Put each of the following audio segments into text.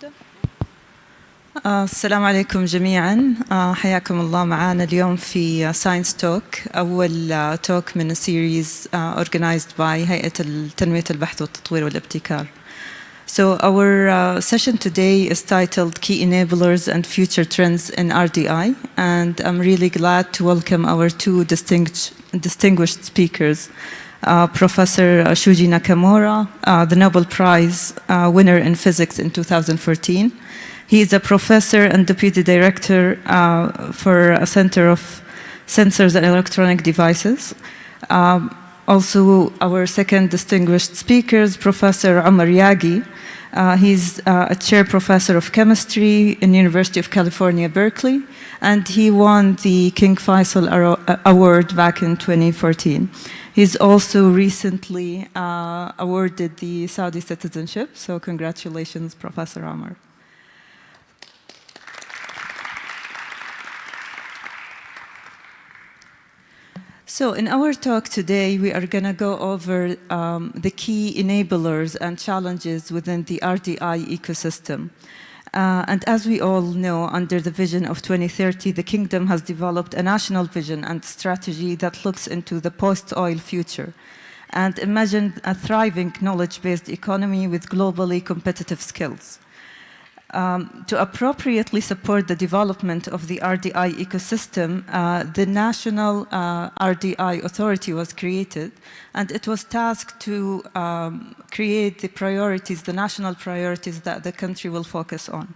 نبدأ؟ السلام عليكم جميعا. حياكم الله معنا اليوم في Science Talk، أول توك من series organized by هيئة تنمية البحث والتطوير والابتكار. So our session today is titled Key Enablers and Future Trends in RDI, and I'm really glad to welcome our two distinguished speakers. Professor Shuji Nakamura, the Nobel Prize winner in physics in 2014. He is a professor and deputy director for a Center of Sensors and Electronic Devices. Also, our second distinguished speaker is Professor Omar Yagi. He's a chair professor of chemistry in University of California, Berkeley, and he won the King Faisal Award back in 2014. He's also recently awarded the Saudi citizenship, so congratulations, Professor Omar. So in our talk today, we are going to go over the key enablers and challenges within the RDI ecosystem. And as we all know, under the vision of 2030, the Kingdom has developed a national vision and strategy that looks into the post-oil future and imagined a thriving knowledge-based economy with globally competitive skills. To appropriately support the development of the RDI ecosystem, the National RDI Authority was created, and it was tasked to create the priorities, the national priorities that the country will focus on.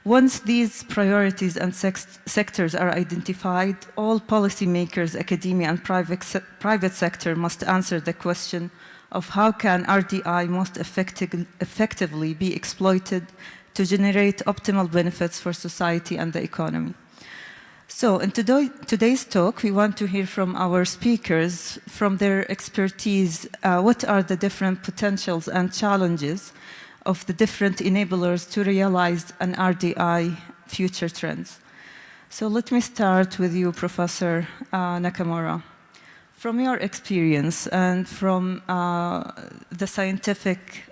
Once these priorities and sectors are identified, all policymakers, academia, and private sector must answer the question of how can RDI most effectively be exploited to generate optimal benefits for society and the economy. So in today's talk, we want to hear from our speakers, from their expertise, what are the different potentials and challenges of the different enablers to realize an RDI future trends. So let me start with you, Professor Nakamura. From your experience and from the scientific,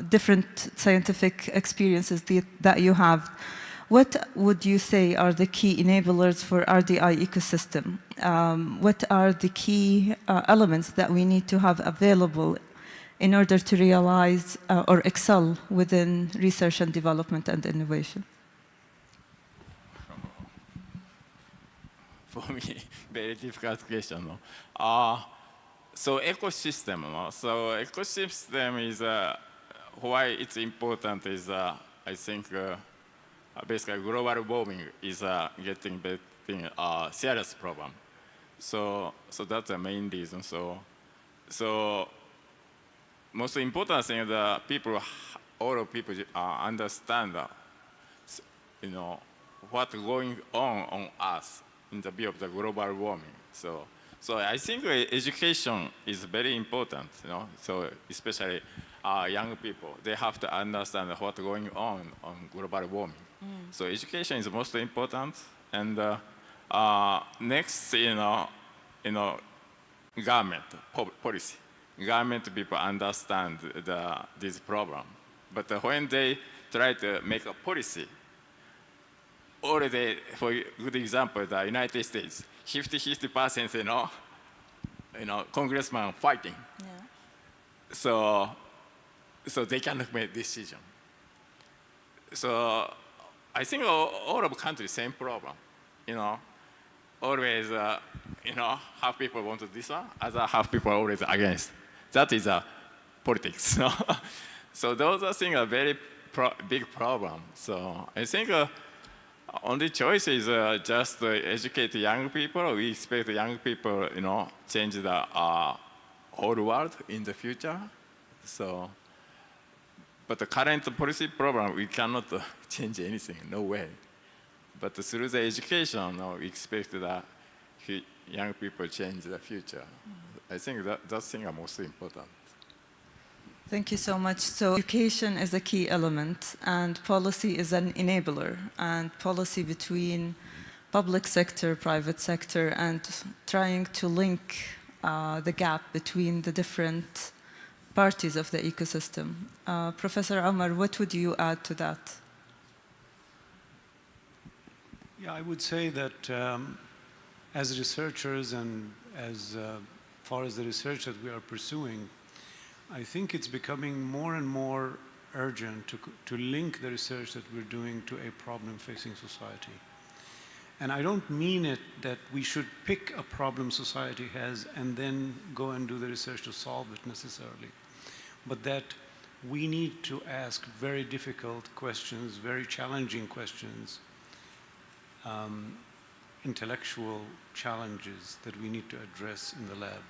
different scientific experiences that you have, what would you say are the key enablers for RDI ecosystem? What are the key elements that we need to have available in order to realize or excel within research and development and innovation? For me, very difficult question. So ecosystem. So ecosystem is why it's important is I think basically global warming is getting a serious problem. So that's the main reason. So most important thing is that all people understand what's going on Earth in the view of the global warming. So I think education is very important, so especially young people, they have to understand what's going on global warming. So education is most important, and next, government policy. Government people understand this problem, but when they try to make a policy, already, for good example, the United States, 50%, congressman fighting. Yeah. So they cannot make decision. So I think all of countries same problem. Always, half people want to do this one, other half people always against. That is politics. So those are things are very big problem. So I think. Only choice is just educate young people. We expect young people, change the whole world in the future. So, but the current policy problem, we cannot change anything, no way. But through the education, we expect that young people change the future. I think that thing are most important. Thank you so much. So education is a key element, and policy is an enabler, and policy between public sector, private sector, and trying to link the gap between the different parties of the ecosystem. Professor Omar, what would you add to that? Yeah, I would say that as researchers and as far as the research that we are pursuing, I think it's becoming more and more urgent to link the research that we're doing to a problem facing society. And I don't mean it that we should pick a problem society has and then go and do the research to solve it necessarily, but that we need to ask very difficult questions, very challenging questions, intellectual challenges that we need to address in the lab.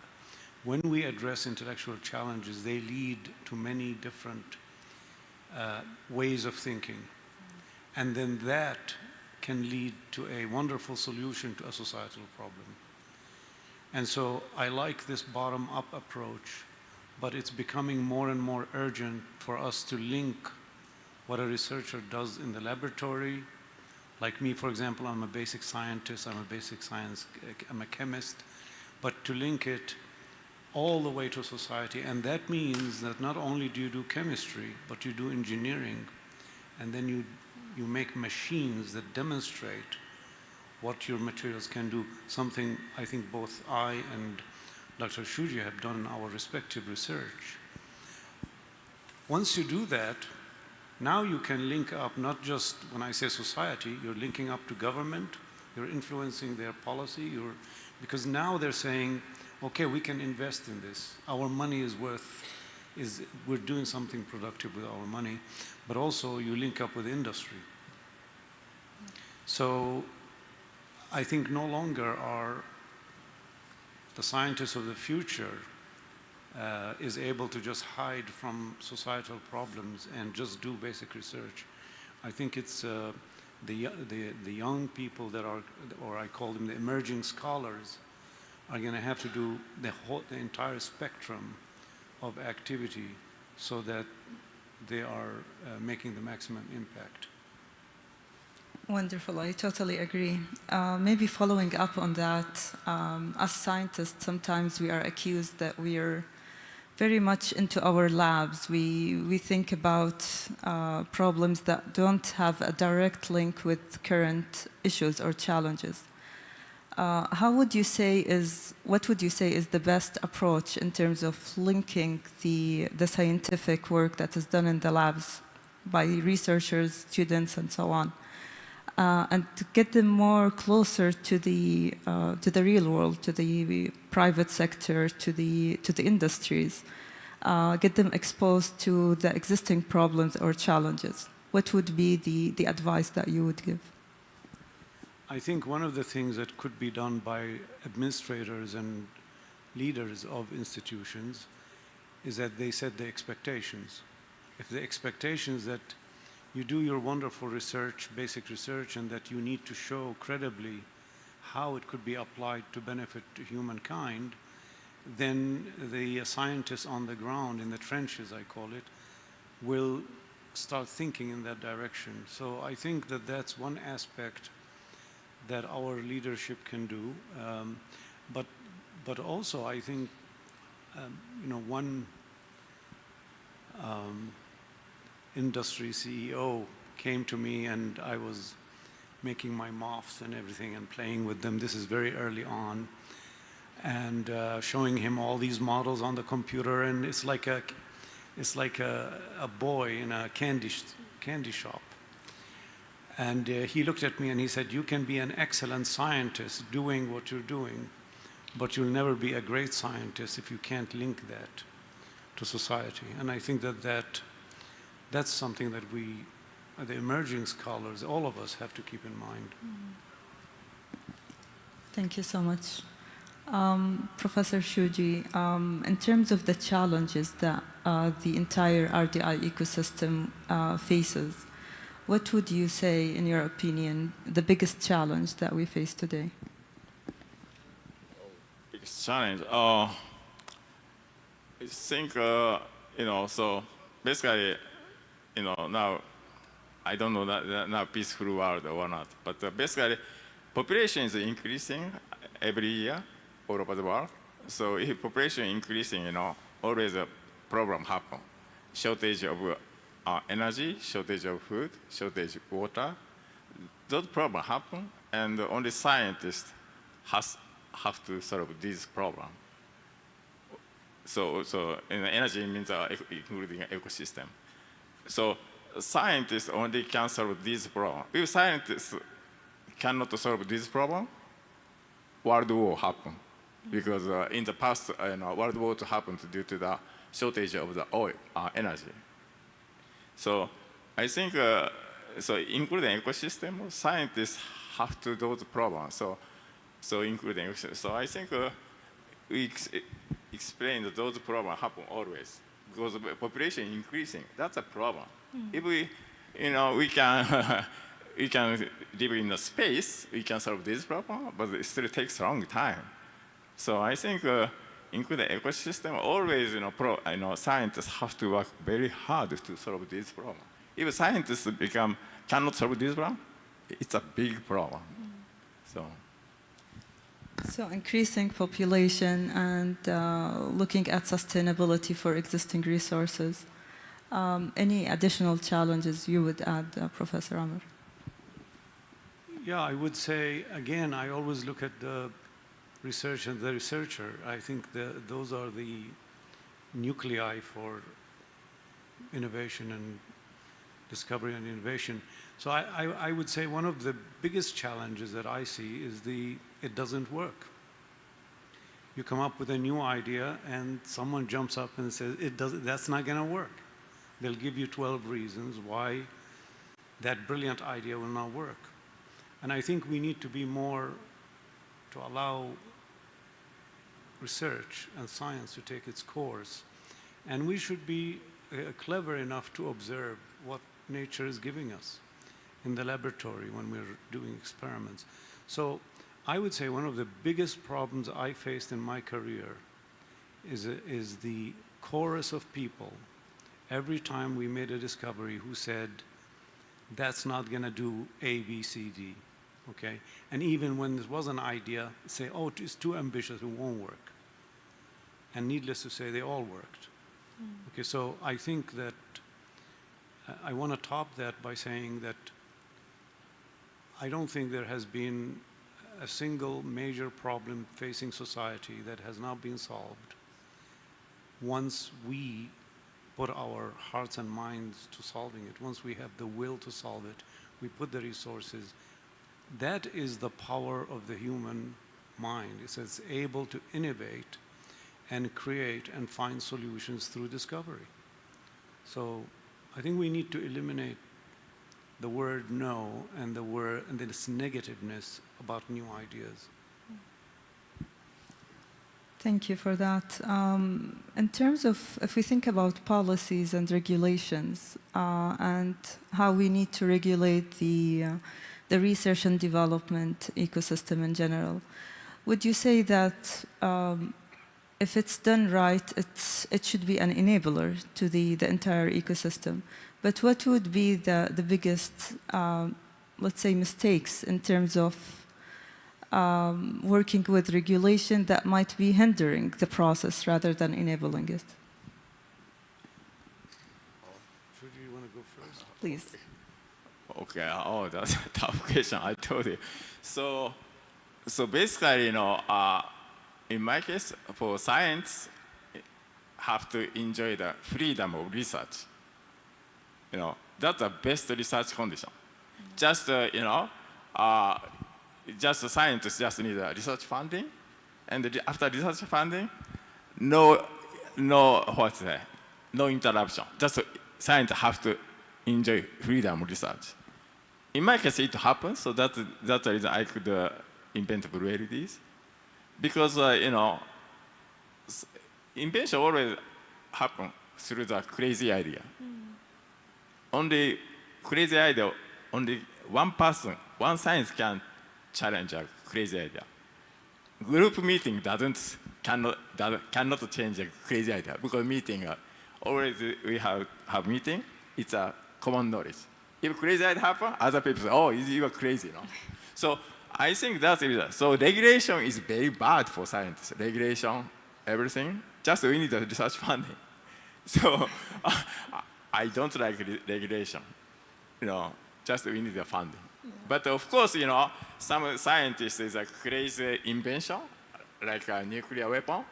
When we address intellectual challenges, they lead to many different ways of thinking. And then that can lead to a wonderful solution to a societal problem. And so I like this bottom-up approach, but it's becoming more and more urgent for us to link what a researcher does in the laboratory. Like me, for example, I'm a basic scientist, I'm a chemist, but to link it all the way to society. And that means that not only do you do chemistry, but you do engineering, and then you make machines that demonstrate what your materials can do, something I think both I and Dr. Shuji have done in our respective research. Once you do that, now you can link up not just, when I say society, you're linking up to government, you're influencing their policy, because now they're saying, okay, we can invest in this. Our money is we're doing something productive with our money, but also you link up with industry. So I think no longer are the scientists of the future is able to just hide from societal problems and just do basic research. I think it's the young people that are, or I call them the emerging scholars, are going to have to do the entire spectrum of activity so that they are making the maximum impact. Wonderful, I totally agree. Maybe following up on that, as scientists, sometimes we are accused that we are very much into our labs. We think about problems that don't have a direct link with current issues or challenges. What would you say is the best approach in terms of linking the scientific work that is done in the labs by researchers, students, and so on, and to get them more closer to the real world, to the private sector, to the industries, get them exposed to the existing problems or challenges? What would be the advice that you would give? I think one of the things that could be done by administrators and leaders of institutions is that they set the expectations. If the expectations that you do your wonderful research, basic research, and that you need to show credibly how it could be applied to benefit humankind, then the scientists on the ground, in the trenches I call it, will start thinking in that direction. So I think that that's one aspect that our leadership can do. But also I think, one industry CEO came to me and I was making my moths and everything and playing with them. This is very early on. And showing him all these models on the computer, and it's like a boy in a candy shop. And he looked at me and he said, "You can be an excellent scientist doing what you're doing, but you'll never be a great scientist if you can't link that to society." And I think that's something that we, the emerging scholars, all of us have to keep in mind. Thank you so much. Professor Shuji, in terms of the challenges that the entire RDI ecosystem faces, what would you say, in your opinion, the biggest challenge that we face today? Biggest challenge? I think, so basically, now, I don't know that now peaceful world or not, but basically, population is increasing every year all over the world. So if population increasing, always problem happen. Shortage of energy, shortage of food, shortage of water. Those problems happen, and only scientists have to solve this problem. So energy means including ecosystem. So scientists only can solve this problem. If scientists cannot solve this problem, world war happen. Because in the past, world war happened due to the shortage of the oil, energy. So I think, so including ecosystem, scientists have to do the problem. So including ecosystem. So I think we explain that those problems happen always because the population increasing. That's a problem. If we, we can we can live in the space, we can solve this problem, but it still takes a long time. So I think including ecosystem, always scientists have to work very hard to solve this problem. If scientists cannot solve this problem, it's a big problem. So increasing population and looking at sustainability for existing resources. Any additional challenges you would add, Professor Amr? Yeah, I would say, again, I always look at the research and the researcher. I think those are the nuclei for innovation and discovery and innovation. So I would say one of the biggest challenges that I see is it doesn't work. You come up with a new idea and someone jumps up and says, that's not going to work. They'll give you 12 reasons why that brilliant idea will not work. And I think we need to be more to allow research and science to take its course. And we should be clever enough to observe what nature is giving us in the laboratory when we're doing experiments. So I would say one of the biggest problems I faced in my career is the chorus of people every time we made a discovery who said, that's not going to do A, B, C, D. Okay? And even when there was an idea, say, oh, it's too ambitious, it won't work. And needless to say, they all worked. Okay, so I think that I want to top that by saying that I don't think there has been a single major problem facing society that has not been solved once we put our hearts and minds to solving it. Once we have the will to solve it, we put the resources. That is the power of the human mind. It's able to innovate and create and find solutions through discovery. So I think we need to eliminate the word no and this negativeness about new ideas. Thank you for that. In terms of, if we think about policies and regulations and how we need to regulate the research and development ecosystem in general, would you say that if it's done right, it should be an enabler to the entire ecosystem? But what would be the biggest, let's say, mistakes in terms of working with regulation that might be hindering the process rather than enabling it? Should you want to go first? Please. Okay. Oh, that's a tough question. I told you. So basically, in my case, for science, have to enjoy the freedom of research. That's the best research condition. Just just scientists just need research funding, and after research funding, no interruption. Just scientists have to enjoy freedom of research. In my case, it happens, so that's the reason I could invent Blue LEDs. Because, invention always happens through the crazy idea. Only crazy idea, only one person, one science can challenge a crazy idea. Group meeting cannot change a crazy idea, because meeting, always we have meeting, it's a common knowledge. If crazy idea happen, other people say, oh, you are crazy, So I think that's it. So regulation is very bad for scientists. Regulation, everything, just we need the research funding. So I don't like regulation. Just we need the funding. But of course, some scientists is a crazy invention, like a nuclear weapon.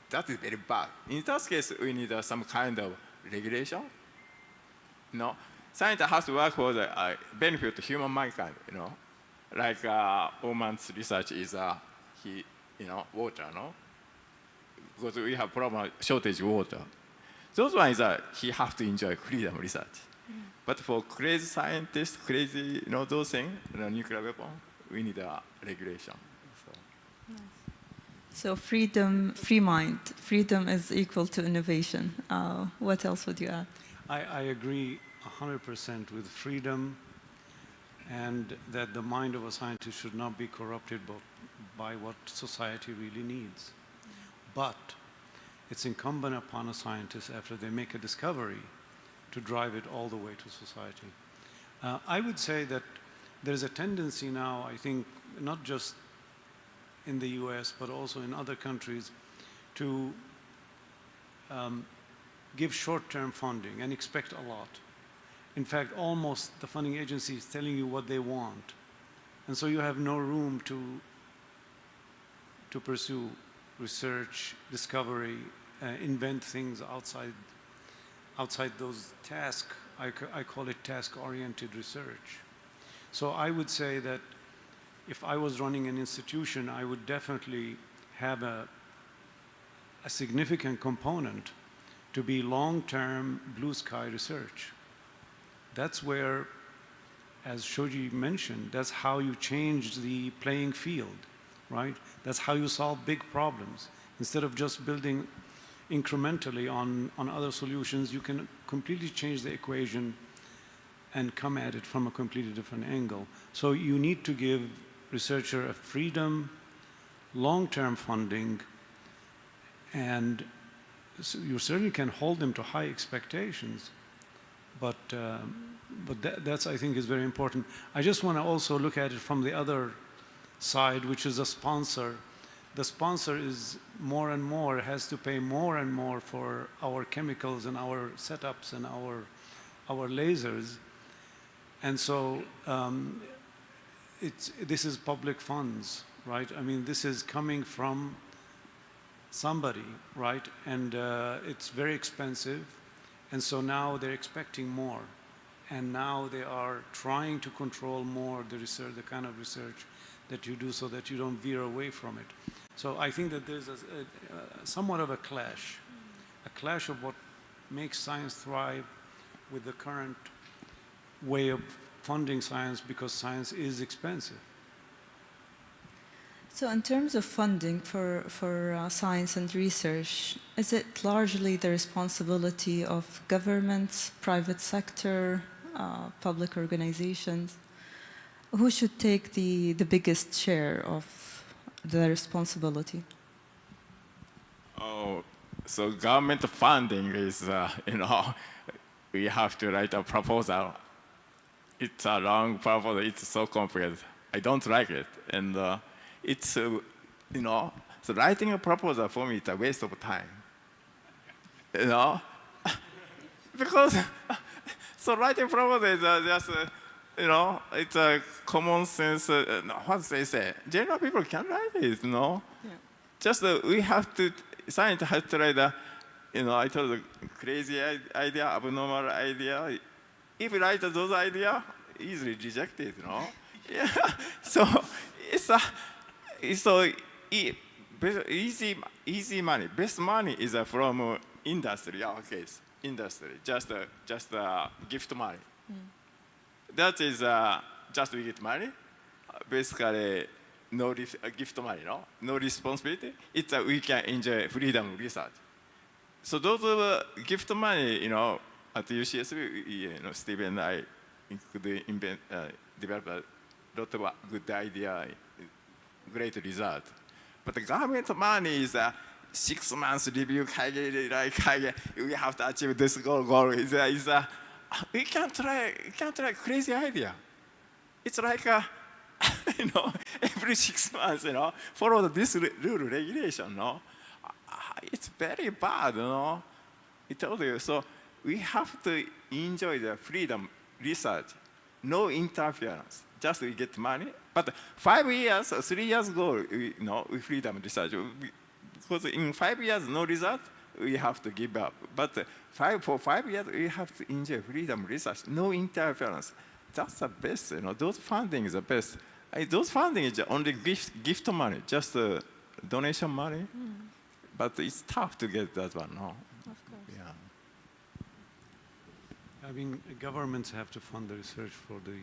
That is very bad. In that case, we need some kind of regulation. Scientists have to work for the benefit of human mankind. Like Oman's research is water, because we have problem shortage of water. Those ones he have to enjoy freedom research. But for crazy scientists, crazy, those things, nuclear weapon, we need a regulation. So freedom, free mind, freedom is equal to innovation. What else would you add? I agree 100% with freedom, and that the mind of a scientist should not be corrupted by what society really needs. But it's incumbent upon a scientist, after they make a discovery, to drive it all the way to society. I would say that there's a tendency now, I think, not just in the US, but also in other countries, to give short-term funding and expect a lot. In fact, almost the funding agency is telling you what they want. And so you have no room to pursue research, discovery, invent things outside those tasks. I call it task-oriented research. So I would say that if I was running an institution, I would definitely have a significant component to be long-term blue sky research. That's where, as Shoji mentioned, that's how you change the playing field, right? That's how you solve big problems. Instead of just building incrementally on other solutions, you can completely change the equation and come at it from a completely different angle. So you need to give researcher a freedom, long-term funding, and so you certainly can hold them to high expectations, but that's, I think, is very important. I just want to also look at it from the other side, which is a sponsor. The sponsor is more and more has to pay more and more for our chemicals and our setups and our lasers, and so this is public funds, right? I mean, this is coming from somebody, right? And it's very expensive, and so now they're expecting more, and now they are trying to control more the research, the kind of research that you do, so that you don't veer away from it. So I think that there's somewhat of a clash of what makes science thrive with the current way of funding science, because science is expensive. So in terms of funding for science and research, is it largely the responsibility of governments, private sector, public organizations? Who should take the biggest share of the responsibility? Oh, so government funding is, we have to write a proposal. It's a long proposal. It's so complicated. I don't like it. And it's, so writing a proposal for me is a waste of time. Because, so writing proposal is just, it's a common sense, what they say. General people can write it, Yeah. Just we have to, science has to write I told the crazy idea, abnormal idea. If you write those ideas, easily rejected, Yeah. So it's so easy money. Best money is from industry, our case, industry, just gift money. That is just we get money, basically no gift money, no responsibility. It's we can enjoy freedom of research. So those gift money, at UCSB, Steve and I could develop a lot of good idea, great result. But the government money is 6 months review, we have to achieve this goal. We can't try crazy idea. It's like, every 6 months, follow this rule regulation, It's very bad, I told you, so we have to enjoy the freedom research, no interference, just we get money. But 5 years, 3 years ago, we freedom research. Because in 5 years, no result, we have to give up. But for 5 years, we have to enjoy freedom research, no interference. That's the best, those funding is the best. Those funding is only gift money, just donation money. But it's tough to get that one, no? Of course. Yeah. I mean, governments have to fund the research for the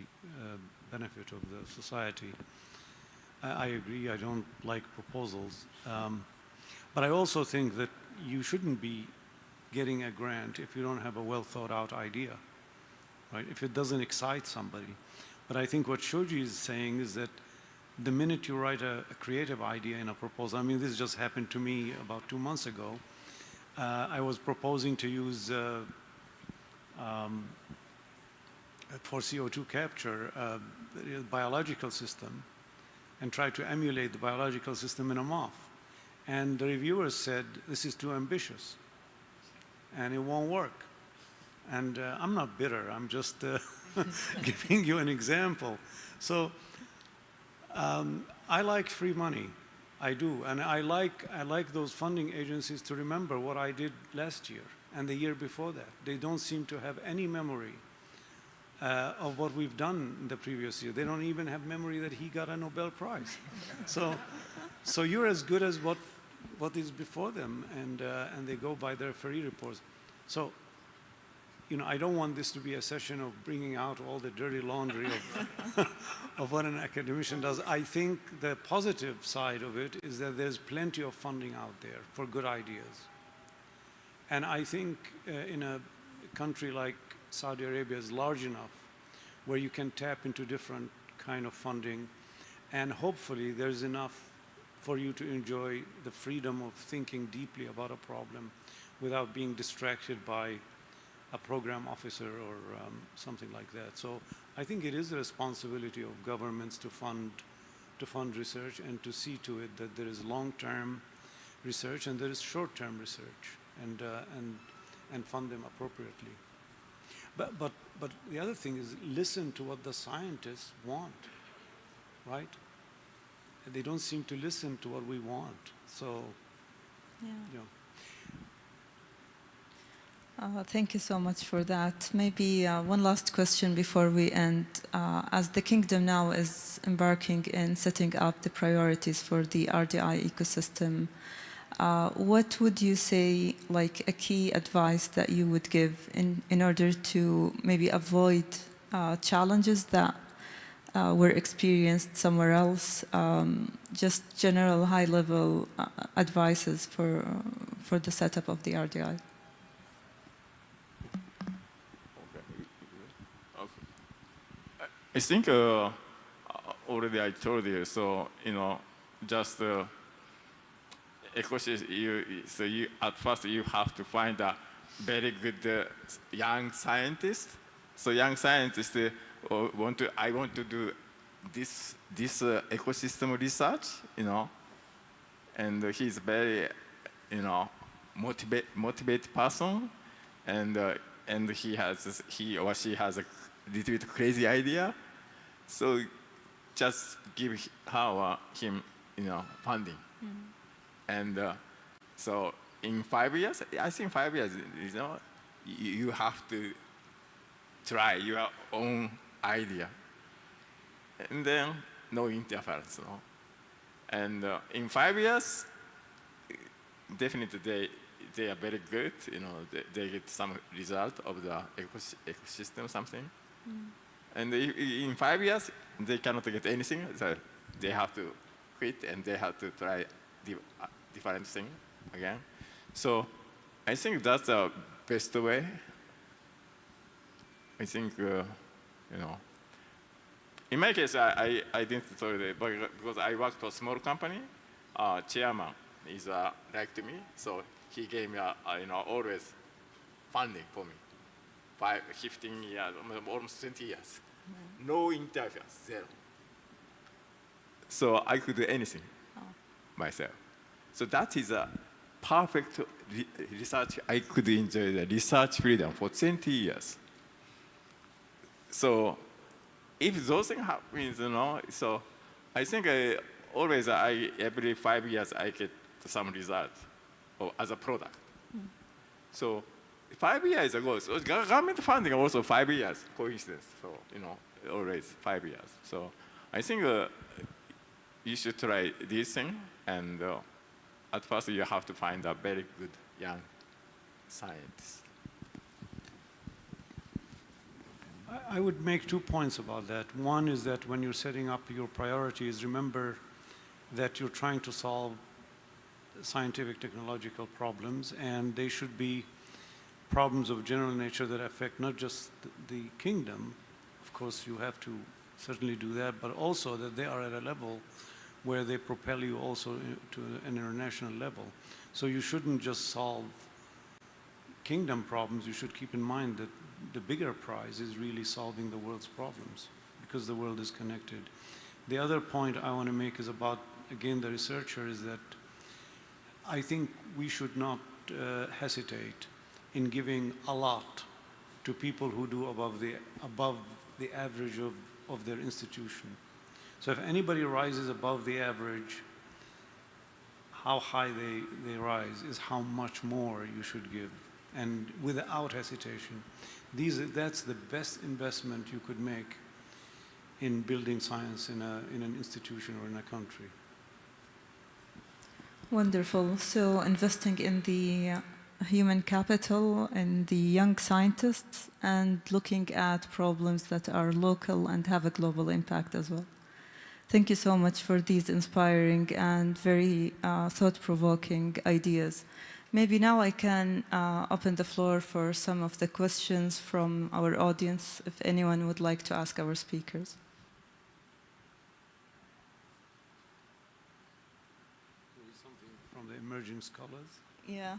benefit of the society. I agree, I don't like proposals. But I also think that you shouldn't be getting a grant if you don't have a well thought out idea, right? If it doesn't excite somebody. But I think what Shoji is saying is that the minute you write a creative idea in a proposal, I mean, this just happened to me about 2 months ago. I was proposing to use, for CO2 capture, the biological system and try to emulate the biological system in a moth. And the reviewers said, this is too ambitious and it won't work. And I'm not bitter, I'm just giving you an example. So I like free money, I do. And I like those funding agencies to remember what I did last year and the year before that. They don't seem to have any memory of what we've done in the previous year. They don't even have memory that he got a Nobel Prize. So you're as good as what is before them, and they go by their FRE reports. So, I don't want this to be a session of bringing out all the dirty laundry of what an academician does. I think the positive side of it is that there's plenty of funding out there for good ideas. And I think in a country like Saudi Arabia is large enough where you can tap into different kind of funding, and hopefully there's enough for you to enjoy the freedom of thinking deeply about a problem without being distracted by a program officer or something like that. So I think it is the responsibility of governments to fund research and to see to it that there is long-term research and there is short-term research, and fund them appropriately. But the other thing is listen to what the scientists want, right? They don't seem to listen to what we want. So, Yeah. Thank you so much for that. Maybe one last question before we end. As the kingdom now is embarking in setting up the priorities for the RDI ecosystem, what would you say, like a key advice that you would give in order to maybe avoid challenges that were experienced somewhere else? Just general high-level advices for the setup of the RDI. I think already I told you, so, just ecosystem, at first you have to find a very good young scientist. So young scientist I want to do this ecosystem research, and he's very, motivated person, and he or she has a little bit crazy idea. So just give him, funding. And so in 5 years, I think 5 years, you have to try your own idea. And then no interference. No? And in 5 years, definitely they are very good. They get some result of the ecosystem, something. And in 5 years, they cannot get anything. So they have to quit and they have to try different thing again. So I think that's the best way. I think, in my case, I didn't tell you that, because I work for a small company, chairman is like to me, so he gave me, always funding for me. 15 years, almost 20 years. No interference, zero. So I could do anything myself. So that is a perfect research. I could enjoy the research freedom for 20 years. So if those things happen, so I think always every 5 years I get some results as a product. So 5 years ago, so government funding also 5 years, coincidence. So, always 5 years. So I think you should try this thing, and at first you have to find a very good young scientist. I would make 2 points about that. One is that when you're setting up your priorities, remember that you're trying to solve scientific technological problems, and they should be problems of general nature that affect not just the kingdom. Of course, you have to certainly do that, but also that they are at a level where they propel you also to an international level. So you shouldn't just solve kingdom problems. You should keep in mind that the bigger prize is really solving the world's problems, because the world is connected. The other point I want to make is about, again, the researcher, is that I think we should not hesitate in giving a lot to people who do above the average of their institution. So if anybody rises above the average, how high they rise is how much more you should give, and without hesitation. That's the best investment you could make in building science in an institution or in a country. Wonderful. So investing in the human capital and the young scientists, and looking at problems that are local and have a global impact as well. Thank you so much for these inspiring and very thought-provoking ideas. Maybe now I can open the floor for some of the questions from our audience, if anyone would like to ask our speakers. Something from the emerging scholars? Yeah.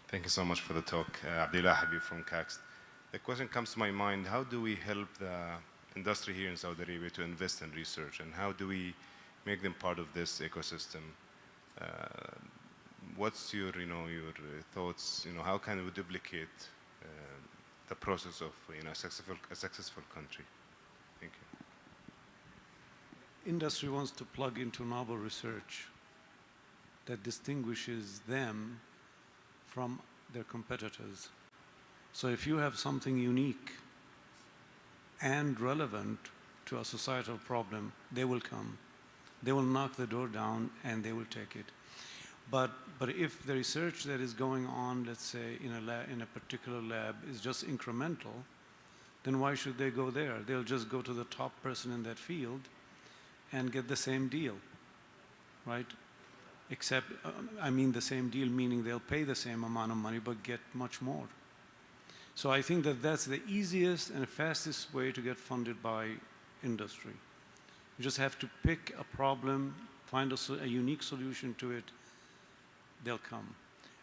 Thank you so much for the talk. Abdullah Habib from CAX. The question comes to my mind: how do we help the industry here in Saudi Arabia to invest in research, and how do we make them part of this ecosystem? What's your thoughts? How can we duplicate the process of a successful country? Thank you. Industry wants to plug into novel research that distinguishes them from their competitors. So if you have something unique and relevant to a societal problem, they will come. They will knock the door down and they will take it. But if the research that is going on, let's say in a particular lab, is just incremental, then why should they go there? They'll just go to the top person in that field and get the same deal, right? Except, the same deal, meaning they'll pay the same amount of money but get much more. So I think that that's the easiest and fastest way to get funded by industry. You just have to pick a problem, find a unique solution to it, they'll come.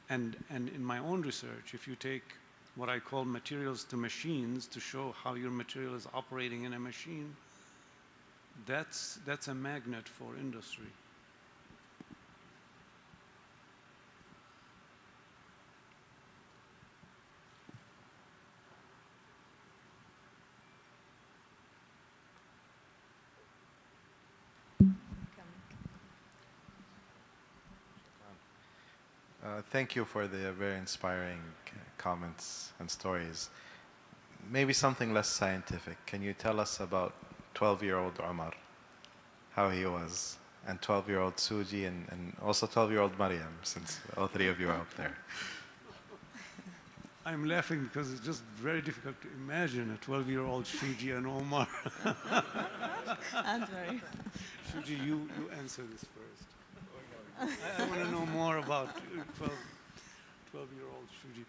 And in my own research, if you take what I call materials to machines to show how your material is operating in a machine, that's a magnet for industry. Thank you for the very inspiring comments and stories. Maybe something less scientific. Can you tell us about 12-year-old Omar, how he was, and 12-year-old Suji, and also 12-year-old Mariam, since all three of you are up there? I'm laughing because it's just very difficult to imagine a 12-year-old Shuji and Omar. And very. Shuji, you answer this first. I want to know more about 12-year-old Shuji.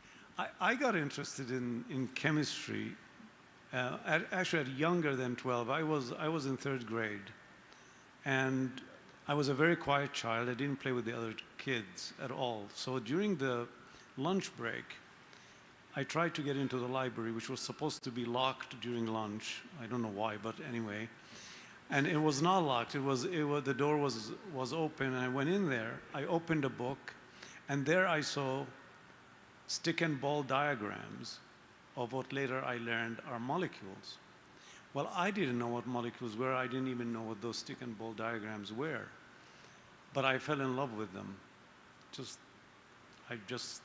I got interested in chemistry, actually at younger than 12. I was in third grade. And I was a very quiet child. I didn't play with the other kids at all. So during the lunch break, I tried to get into the library, which was supposed to be locked during lunch. I don't know why, but anyway. And it was not locked. The door was open, and I went in there. I opened a book, and there I saw stick and ball diagrams of what later I learned are molecules. Well, I didn't know what molecules were. I didn't even know what those stick and ball diagrams were. But I fell in love with them. I just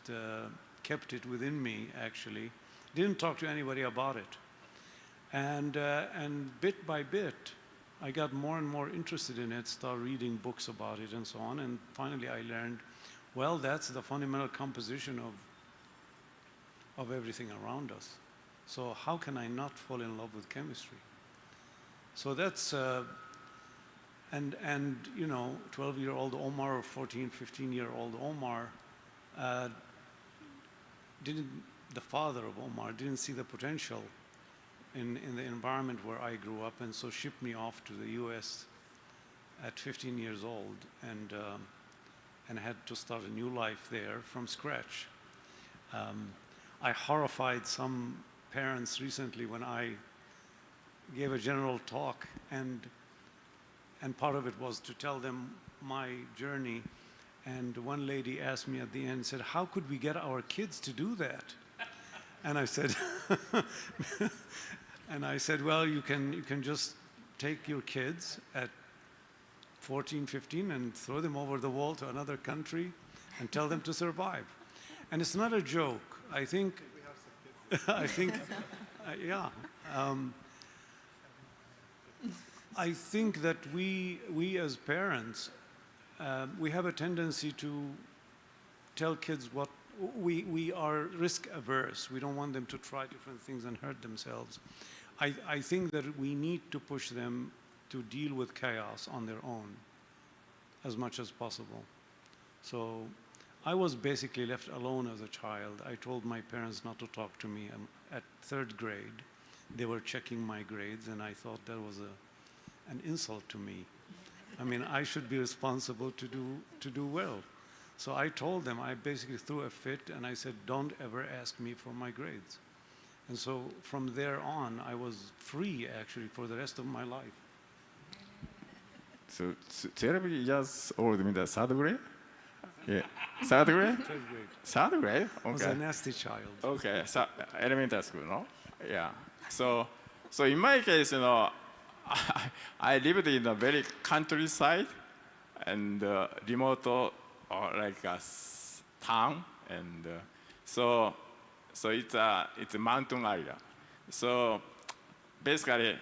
kept it within me, actually. Didn't talk to anybody about it. And bit by bit, I got more and more interested in it, started reading books about it and so on. And finally, I learned, well, that's the fundamental composition of everything around us. So how can I not fall in love with chemistry? So that's, and you know, 12-year-old Omar or 14, 15-year-old Omar, the father of Omar didn't see the potential in the environment where I grew up, and so shipped me off to the US at 15 years old, and had to start a new life there from scratch. I horrified some parents recently when I gave a general talk, and part of it was to tell them my journey. And one lady asked me at the end, said, "How could we get our kids to do that?" And I said, well, you can just take your kids at 14, 15 and throw them over the wall to another country and tell them to survive. And it's not a joke. I think, yeah. I think that we as parents, we have a tendency to tell kids what we are risk averse. We don't want them to try different things and hurt themselves. I think that we need to push them to deal with chaos on their own as much as possible. So I was basically left alone as a child. I told my parents not to talk to me. At 3rd grade, they were checking my grades, and I thought that was an insult to me. I mean, I should be responsible to do well. So I told them, I basically threw a fit, and I said, don't ever ask me for my grades. And so from there on, I was free, actually, for the rest of my life. So 12 years old means the 3rd grade? Yeah. 3rd grade? 3rd grade. 3rd grade? I was Okay. a nasty child. Okay, so elementary school, no? Yeah. So in my case, you know, I lived in a very countryside and remote, like a town, and so it's a mountain area. So basically,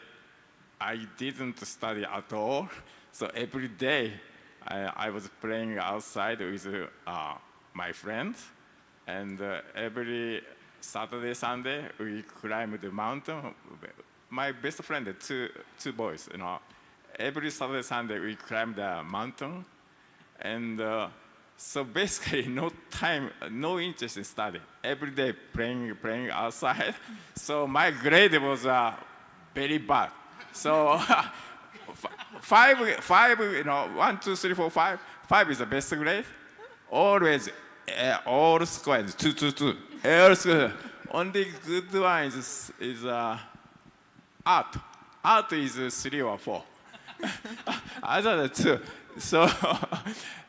I didn't study at all. So every day, I was playing outside with my friends, and every Saturday, Sunday, we climbed the mountain. My best friend, two boys, you know. Every Saturday, Sunday, we climbed the mountain, and so basically, no time, no interest in study. Every day playing outside. So my grade was very bad. So five, you know, 1, 2, 3, 4, 5. 5 is the best grade. Always, all squares, 2, 2, 2. All squares. Only good one is art. Art is 3 or 4. Other than 2. So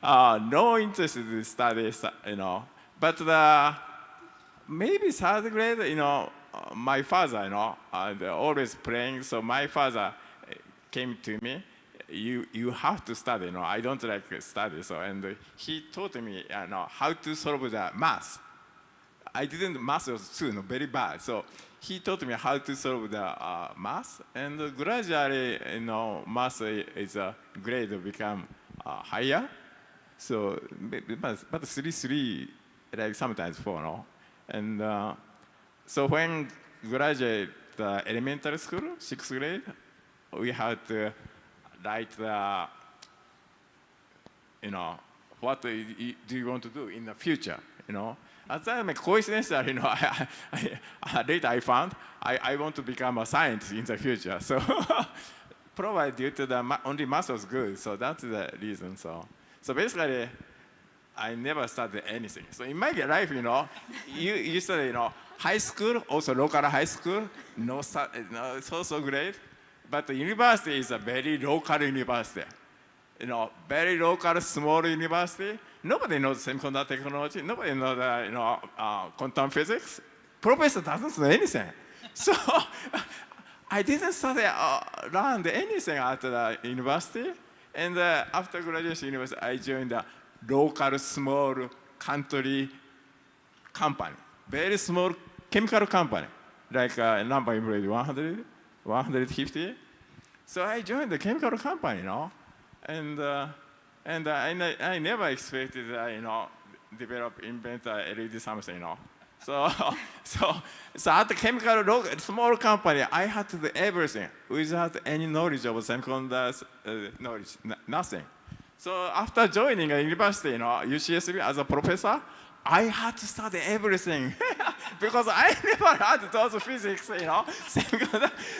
no interest in studies, you know. But maybe 3rd grade, you know, my father, you know, always praying. So my father came to me. You have to study, you know. I don't like study, so and he taught me, you know, how to solve the math. I didn't. Math was too, you know, very bad. So he taught me how to solve the math, and gradually, you know, math is a grade become higher. So, but 3, like sometimes 4, no? And so when graduate elementary school, 6th grade, we had to write the, you know, what do you want to do in the future, you know? At that time, coincidentally, you know, later I found I want to become a scientist in the future. So probably due to the only math was good, so that's the reason. So basically, I never started anything. So in my life, you study, high school, also local high school, no, it's also great. But the university is a very local university. Very local, small university. Nobody knows semiconductor technology. Nobody knows, quantum physics. Professor doesn't know anything. So I didn't study, learn anything at the university. And after graduation university, I joined a local, small country company. Very small chemical company, like number employee 100, 150. So I joined the chemical company, and I never expected, develop, invent LED something, So at the chemical small company, I had to do everything without any knowledge of semiconductors, knowledge, nothing. So after joining a university, UCSB as a professor, I had to study everything because I never had those physics,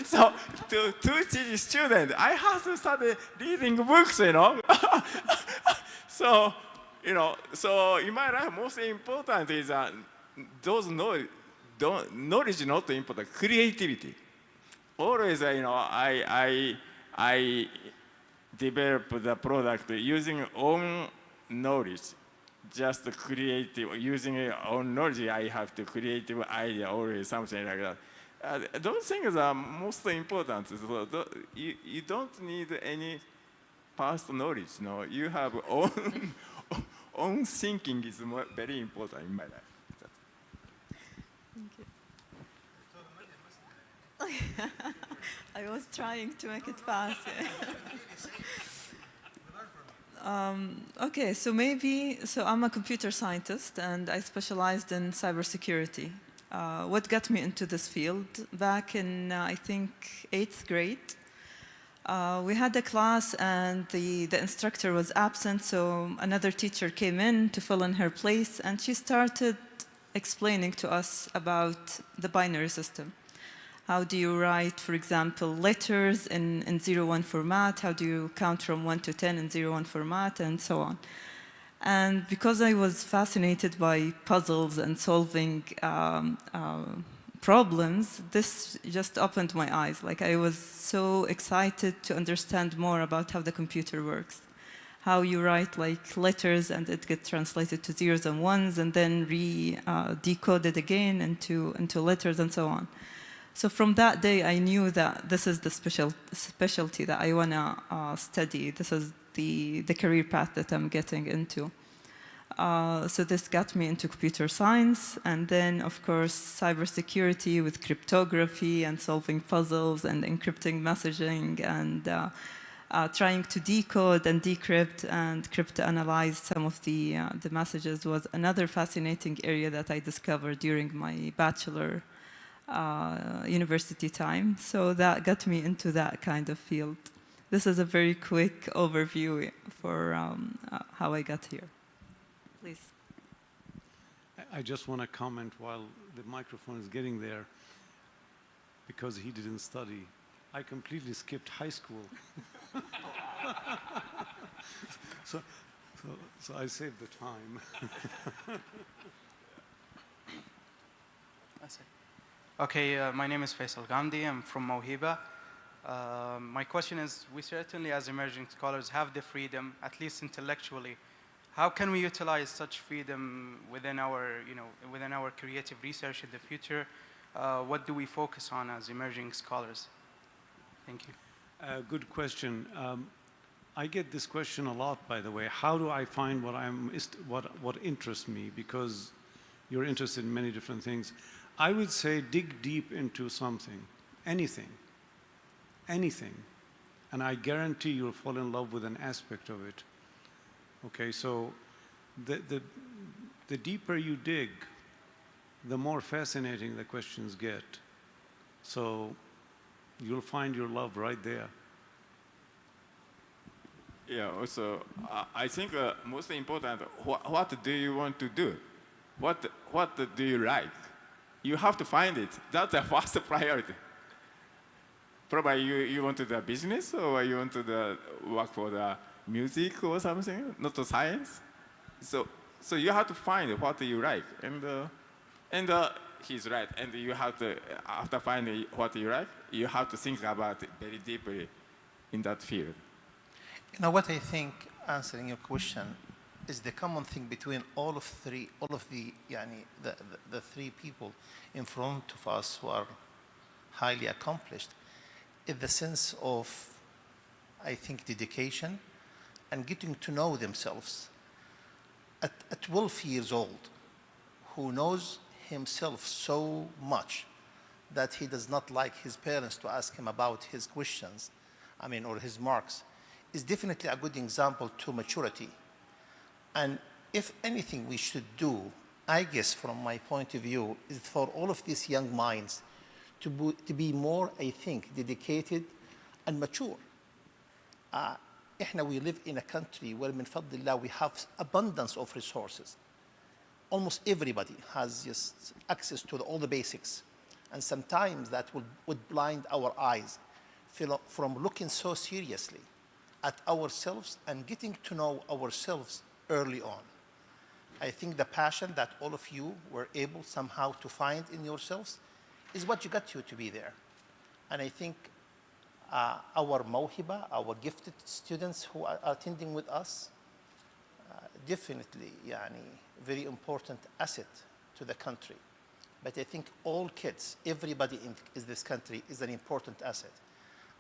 So to teach students, I had to study reading books, So, so in my life, most important is those knowledge not important, creativity. Always, I develop the product using own knowledge. Just creative, using own knowledge, I have to creative idea or something like that. Those things are most important. So you don't need any past knowledge. You have own thinking is very important in my life. Thank you. I was trying to make it fast. Okay, so I'm a computer scientist and I specialized in cybersecurity. What got me into this field? Back in, I think, 8th grade, we had a class and the instructor was absent, so another teacher came in to fill in her place and she started explaining to us about the binary system. How do you write, for example, letters in 0-1 format? How do you count from 1 to 10 in 0-1 format, and so on? And because I was fascinated by puzzles and solving problems, this just opened my eyes. Like, I was so excited to understand more about how the computer works. How you write like letters and it gets translated to zeros and ones and then decoded again into letters and so on. So from that day, I knew that this is the specialty that I want to study. This is the career path that I'm getting into. So this got me into computer science, and then, of course, cybersecurity with cryptography and solving puzzles and encrypting messaging and trying to decode and decrypt and cryptanalyze some of the messages was another fascinating area that I discovered during my bachelor university time. So that got me into that kind of field. This is a very quick overview for how I got here. Please. I just want to comment while the microphone is getting there, because he didn't study. I completely skipped high school. so I saved the time. Okay, my name is Faisal Gandhi. I'm from Mawhiba. My question is, we certainly as emerging scholars have the freedom, at least intellectually. How can we utilize such freedom within our creative research in the future? What do we focus on as emerging scholars? Thank you. Good question. I get this question a lot, by the way. How do I find what interests me? Because you're interested in many different things. I would say dig deep into something, anything, and I guarantee you'll fall in love with an aspect of it. Okay, so the deeper you dig, the more fascinating the questions get. So you'll find your love right there. Yeah, also, I think most important, what do you want to do? What do you like? You have to find it. That's the first priority. probably you want to do business or you want to work for the music or something, not the science. So you have to find what you like, and he's right. And you have to, after finding what you like, you have to think about it very deeply in that field. You know what I think, answering your question, is the common thing between all of the three people in front of us who are highly accomplished, is the sense of, I think, dedication and getting to know themselves. At 12 years old, who knows himself so much that he does not like his parents to ask him about his questions, or his marks, is definitely a good example to maturity. And if anything we should do, I guess from my point of view, is for all of these young minds to be more, I think, dedicated and mature. We live in a country where, min fadlillah, we have abundance of resources. Almost everybody has just access to all the basics. And sometimes that would blind our eyes from looking so seriously at ourselves and getting to know ourselves early on. I think the passion that all of you were able somehow to find in yourselves is what you got you to be there. And I think our mawhiba, our gifted students who are attending with us, definitely very important asset to the country. But I think all kids, everybody in this country is an important asset.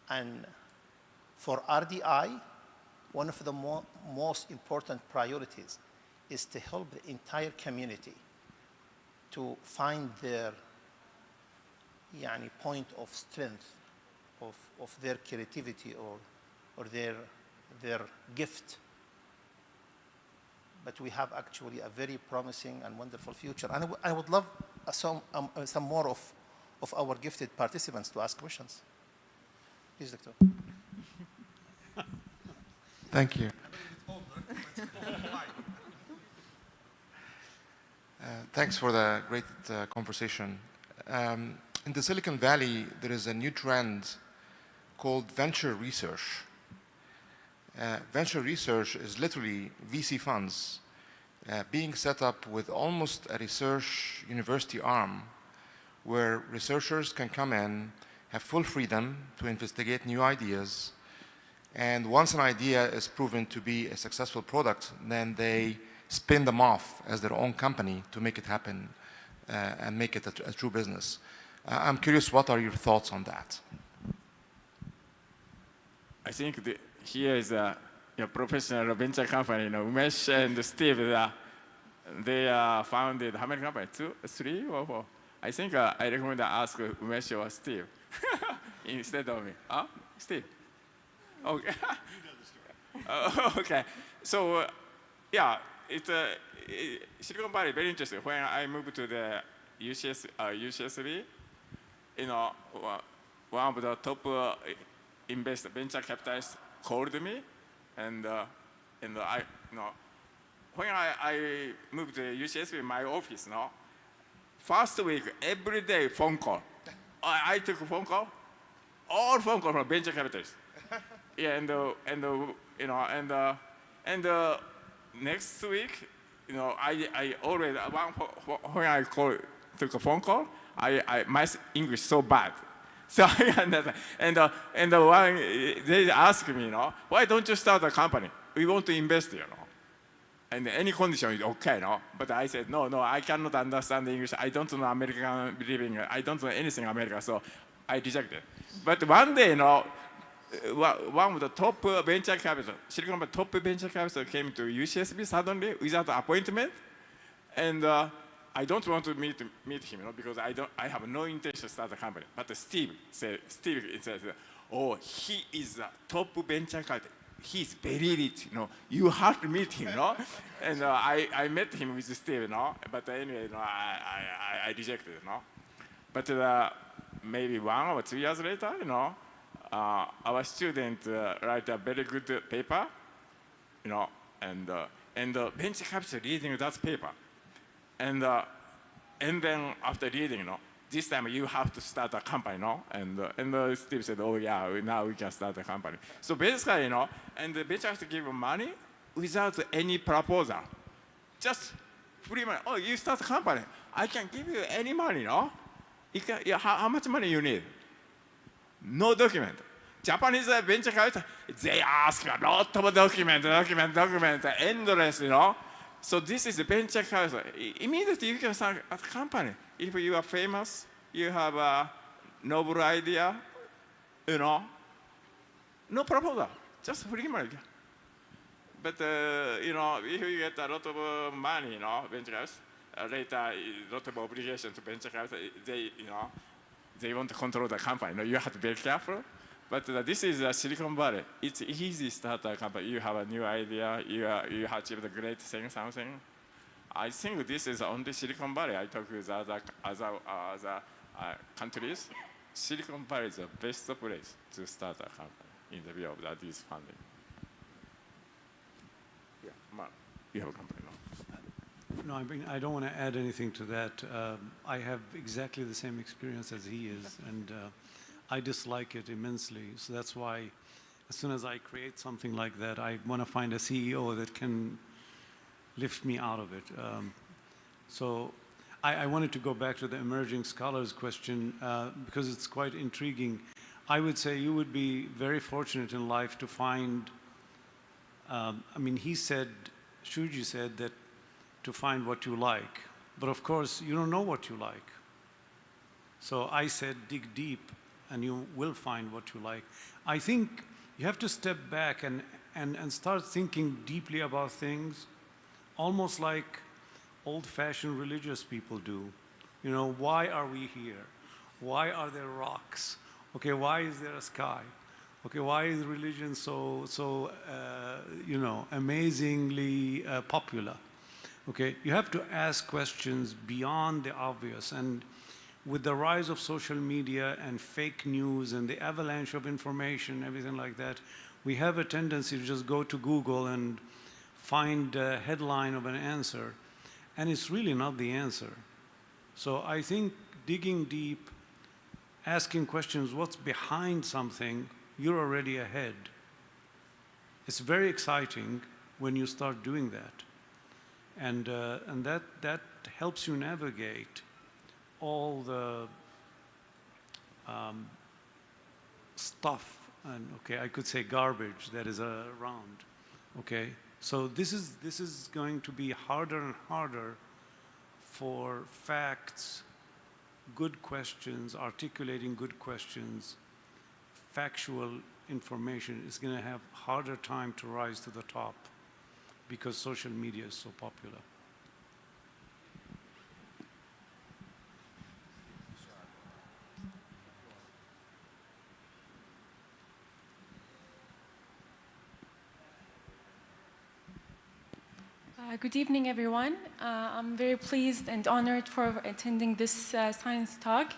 And for RDI, one of the most important priorities is to help the entire community to find their point of strength, of their creativity or their gift. But we have actually a very promising and wonderful future. And I would love some more of our gifted participants to ask questions. Please, Doctor. Thank you. Thanks for the great conversation. In the Silicon Valley, there is a new trend called venture research. Venture research is literally VC funds being set up with almost a research university arm where researchers can come in, have full freedom to investigate new ideas, and once an idea is proven to be a successful product, then they spin them off as their own company to make it happen and make it a true business. I'm curious, what are your thoughts on that? I think here is a professional venture company, Umesh and Steve. They founded how many companies? 2, 3, or 4? I think I recommend to ask Umesh or Steve instead of me. Steve? Okay. Okay. So, Silicon Valley very interesting. When I moved to the UCSB, one of the top venture capitalists called me, and I, when I moved to UCSB, my office, first week every day phone call. I took a phone call, all phone call from venture capitalists. Yeah, and next week, I already when I took a phone call, my English so bad. So I understand. And one, they asked me, why don't you start a company? We want to invest, And any condition is okay, But I said, no, I cannot understand English. I don't know American living. I don't know anything American, so I rejected. But one day, one of the top venture capital, Silicon Valley top venture capital came to UCSB suddenly without appointment, and I don't want to meet him, because I have no intention to start a company. But Steve says, oh, he is a top venture capital. He's very rich, You have to meet him, And I met him with Steve, But anyway, I rejected, But maybe 1 or 2 years later, our student write a very good paper, and venture capital reading that paper, and then after reading, this time you have to start a company, no? And Steve said, oh yeah, now we can start a company. So basically, and the venture has to give money without any proposal. Just free money. Oh, you start a company. I can give you any money, no? Yeah, how much money you need? No document. Japanese venture capital, they ask a lot of document, endless, So this is venture capital. Immediately you can start a company. If you are famous, you have a noble idea, no proposal, just free money. But if you get a lot of money, venture capital, later a lot of obligation to venture capital, they want to control the company. You have to be very careful. But this is Silicon Valley. It's easy to start a company. You have a new idea. You have achieved a great thing, something. I think this is only Silicon Valley. I talk with other countries. Silicon Valley is the best place to start a company in the view of this funding. Yeah, Mark, you have a company now. No, I mean, I don't want to add anything to that. I have exactly the same experience as he is, and I dislike it immensely. So that's why as soon as I create something like that, I want to find a CEO that can lift me out of it. So I wanted to go back to the emerging scholars question because it's quite intriguing. I would say you would be very fortunate in life to find, I mean, Shuji said that to find what you like. But of course, you don't know what you like. So I said, dig deep, and you will find what you like. I think you have to step back and start thinking deeply about things, almost like old-fashioned religious people do. Why are we here? Why are there rocks? Okay, why is there a sky? Okay, why is religion so amazingly popular? Okay, you have to ask questions beyond the obvious. And with the rise of social media and fake news and the avalanche of information, everything like that, we have a tendency to just go to Google and find a headline of an answer, and it's really not the answer. So I think digging deep, asking questions, what's behind something, you're already ahead. It's very exciting when you start doing that. And that helps you navigate all the stuff, and okay, I could say garbage that is around. Okay, so this is going to be harder and harder for facts, good questions, articulating good questions, factual information is going to have harder time to rise to the top because social media is so popular. Good evening, everyone. I'm very pleased and honored for attending this science talk.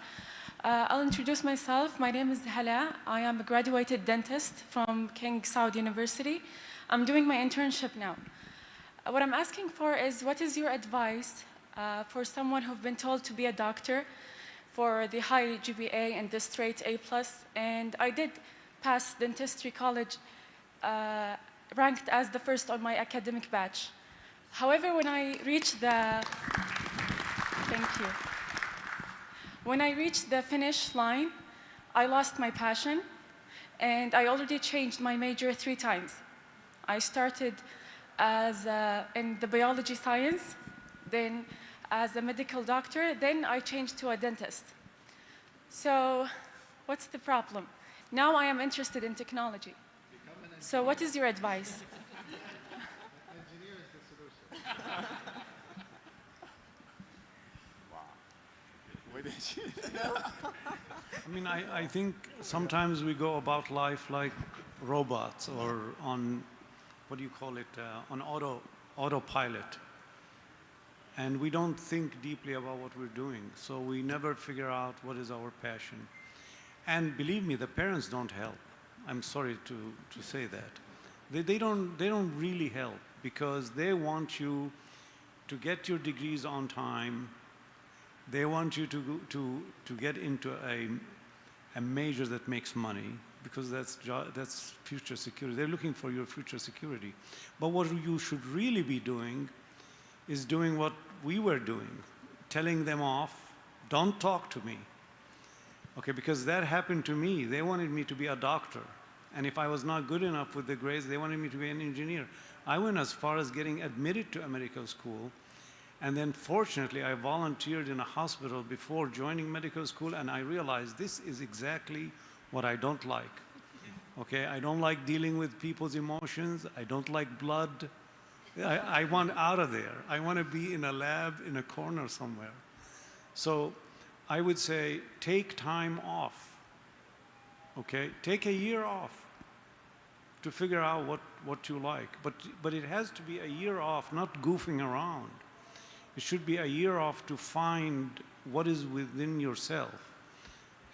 I'll introduce myself. My name is Hala. I am a graduated dentist from King Saud University. I'm doing my internship now. What I'm asking for is, what is your advice for someone who've been told to be a doctor for the high GPA and the straight A+, and I did pass dentistry college ranked as the first on my academic batch. However, when I reached the finish line, I lost my passion, and I already changed my major 3 times. I started in the biology science, then as a medical doctor, then I changed to a dentist. So what's the problem? Now I am interested in technology. So what is your advice? I mean, I think sometimes we go about life like robots or on, what do you call it, on autopilot. And we don't think deeply about what we're doing. So we never figure out what is our passion. And believe me, the parents don't help. I'm sorry to say that. They don't really help because they want you to get your degrees on time They want you to get into a major that makes money, because that's future security. They're looking for your future security. But what you should really be doing is doing what we were doing, telling them off, don't talk to me. Okay, because that happened to me. They wanted me to be a doctor. And if I was not good enough with the grades, they wanted me to be an engineer. I went as far as getting admitted to a medical school. And then fortunately, I volunteered in a hospital before joining medical school, and I realized this is exactly what I don't like. Okay, I don't like dealing with people's emotions. I don't like blood. I want out of there. I want to be in a lab in a corner somewhere. So I would say take time off. Okay, take a year off to figure out what you like. But it has to be a year off, not goofing around. It should be a year off to find what is within yourself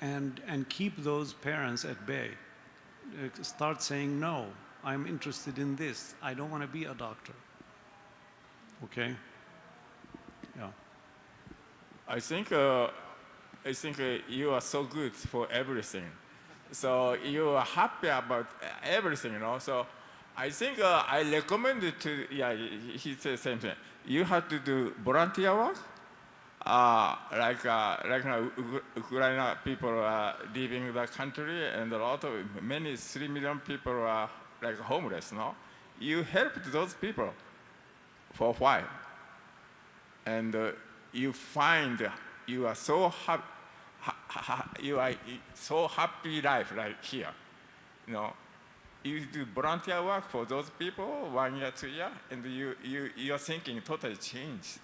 and keep those parents at bay. Start saying, no, I'm interested in this. I don't want to be a doctor. Okay? Yeah. I think you are so good for everything. So you are happy about everything, you know. So I think I recommend it to, yeah, he said the same thing. You have to do volunteer work, like now, Ukraine people are leaving the country, and many 3 million people are like homeless, no? You helped those people for a while, and you find you are so happy. You are so happy life right here, you know. You do volunteer work for those people 1 year, 2 years, and your thinking totally changed.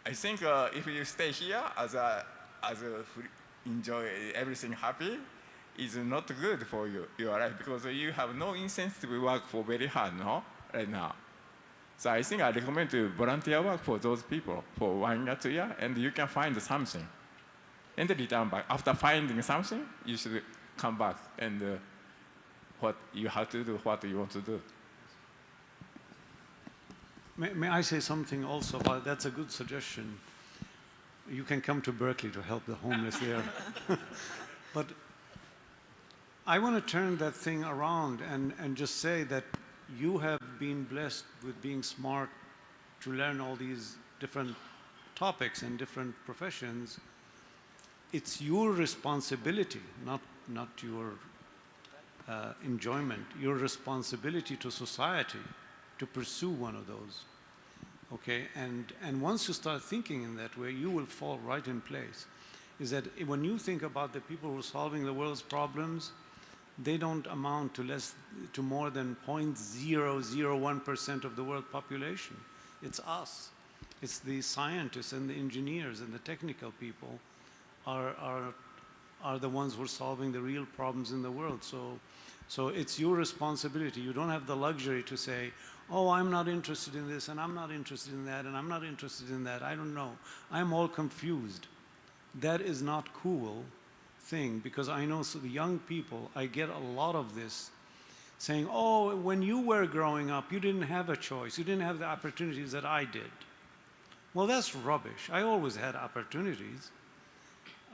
I think if you stay here enjoy everything happy, is not good for your life, because you have no incentive to work for very hard, no, right now. So I think I recommend to volunteer work for those people for 1 year, 2 years, and you can find something, and return back. After finding something, you should come back and what you have to do, what you want to do. May I say something also? Well, that's a good suggestion. You can come to Berkeley to help the homeless there. But I want to turn that thing around and just say that you have been blessed with being smart to learn all these different topics and different professions. It's your responsibility, not your enjoyment, your responsibility to society to pursue one of those. Okay, and once you start thinking in that way, you will fall right in place. Is that when you think about the people who are solving the world's problems, they don't amount to more than 0.001% of the world population. It's us. It's the scientists and the engineers and the technical people are the ones who are solving the real problems in the world. So it's your responsibility. You don't have the luxury to say, oh, I'm not interested in this, and I'm not interested in that, and I'm not interested in that. I don't know. I'm all confused. That is not cool thing, because I know the young people, I get a lot of this saying, oh, when you were growing up, you didn't have a choice. You didn't have the opportunities that I did. Well, that's rubbish. I always had opportunities.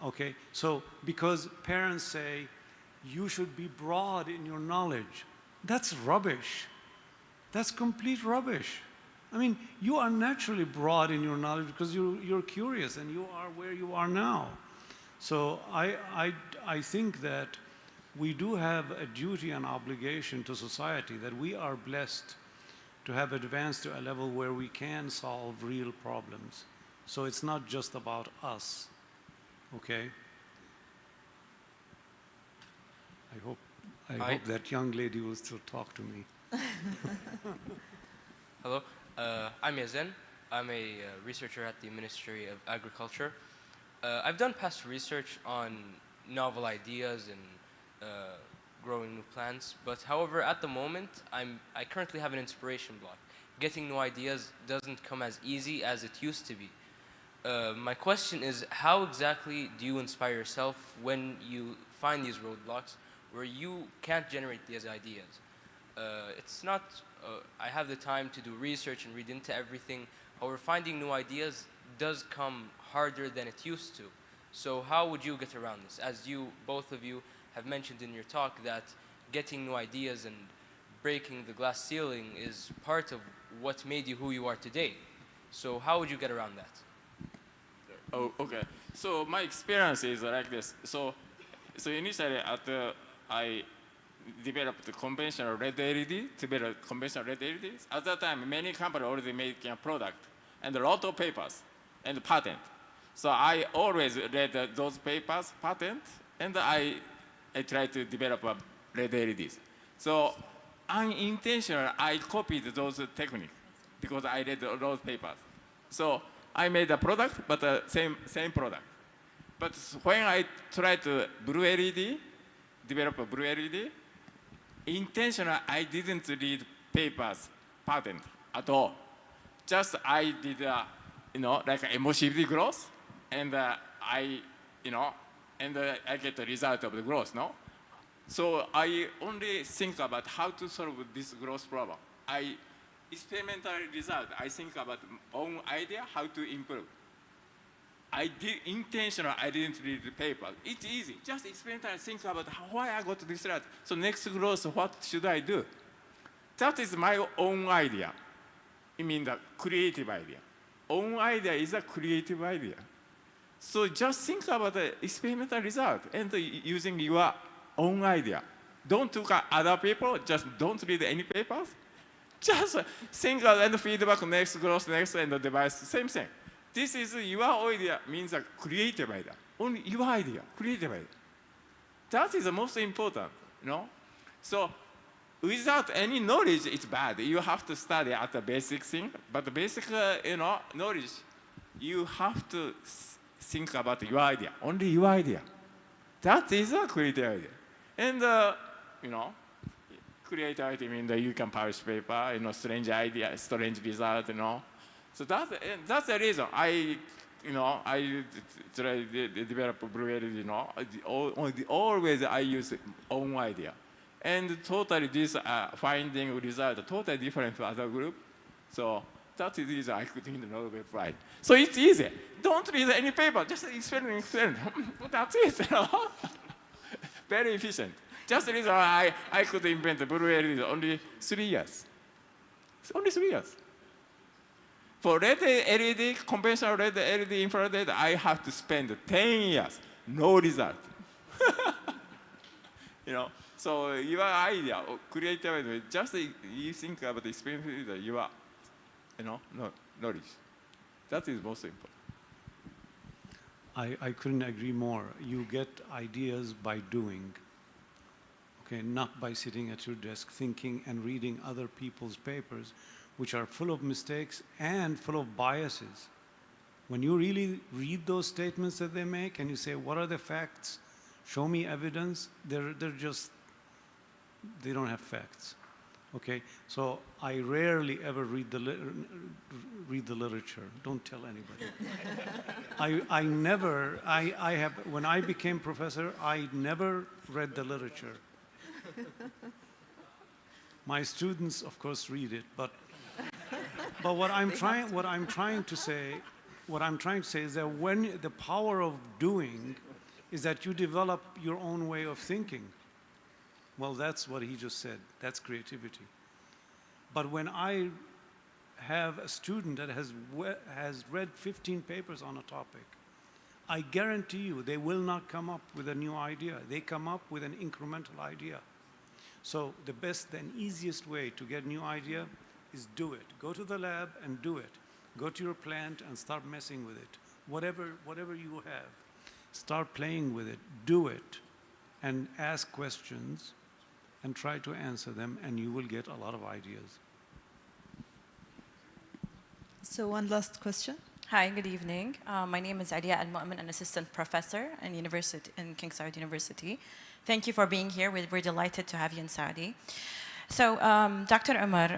Okay, so because parents say, you should be broad in your knowledge, that's rubbish. That's complete rubbish. I mean, you are naturally broad in your knowledge because you're curious and you are where you are now. So I think that we do have a duty and obligation to society, that we are blessed to have advanced to a level where we can solve real problems. So it's not just about us, okay? I hope that young lady will still talk to me. Hello, I'm Yazen. I'm a researcher at the Ministry of Agriculture. I've done past research on novel ideas and growing new plants, but however, at the moment, I currently have an inspiration block. Getting new ideas doesn't come as easy as it used to be. My question is, how exactly do you inspire yourself when you find these roadblocks where you can't generate these ideas? It's not, I have the time to do research and read into everything. However, finding new ideas does come harder than it used to. So how would you get around this? As you, both of you, have mentioned in your talk that getting new ideas and breaking the glass ceiling is part of what made you who you are today. So how would you get around that? Oh, okay. So my experience is like this. So initially I developed the conventional red LED, developed conventional red LEDs. At that time, many companies already making a product and a lot of papers and patent. So I always read those papers, patent, and I tried to develop a red LEDs. So unintentionally, I copied those techniques because I read those papers. So I made a product, but same product. But when I tried to blue LED, develop a blue LED, intentionally I didn't read papers, patent at all. Just I did, like emulsivity growth, and I get the result of the growth, no? So I only think about how to solve this growth problem. Experimental result, I think about own idea, how to improve. I did intentional, I didn't read the paper. It's easy, just experimental, think about why I got this result. So next growth, what should I do? That is my own idea. I mean the creative idea. Own idea is a creative idea. So just think about the experimental result and using your own idea. Don't look at other people, just don't read any papers. Just think and feedback, next growth, next, and the device, same thing. This is your idea, means a creative idea. Only your idea, creative idea. That is the most important, So without any knowledge, it's bad. You have to study at the basic thing, but the basic, knowledge, you have to think about your idea, only your idea. That is a creative idea. And, creative idea means that you can publish paper, strange idea, strange result, So that's the reason I try to develop blue LED, always I use own idea. And totally this finding result totally different from other group. So that is the reason I could win the Nobel Prize. So it's easy. Don't read any paper, just experiment. That's it. Very efficient. Just the reason I could invent the blue LED only 3 years. It's only 3 years. For red LED, conventional red LED, infrared LED, I have to spend 10 years, no result. So your idea, creative idea, just you think about the experience with your, knowledge. That is most important. I couldn't agree more. You get ideas by doing, okay, not by sitting at your desk thinking and reading other people's papers, which are full of mistakes and full of biases. When you really read those statements that they make and you say, what are the facts? Show me evidence. They're just, they don't have facts. Okay, so I rarely ever read the literature. Don't tell anybody. I have, when I became professor, I never read the literature. My students, of course, read it, but what I'm trying to say is that when the power of doing is that you develop your own way of thinking. Well, that's what he just said. That's creativity. But when I have a student that has read 15 papers on a topic, I guarantee you they will not come up with a new idea. They come up with an incremental idea. So the best and easiest way to get a new idea is do it. Go to the lab and do it. Go to your plant and start messing with it. Whatever you have, start playing with it. Do it. And ask questions and try to answer them, and you will get a lot of ideas. So one last question. Hi, good evening. My name is Adia Al-Mu'min, an assistant professor in King Saud University. Thank you for being here. We're delighted to have you in Saudi. So Dr. Umar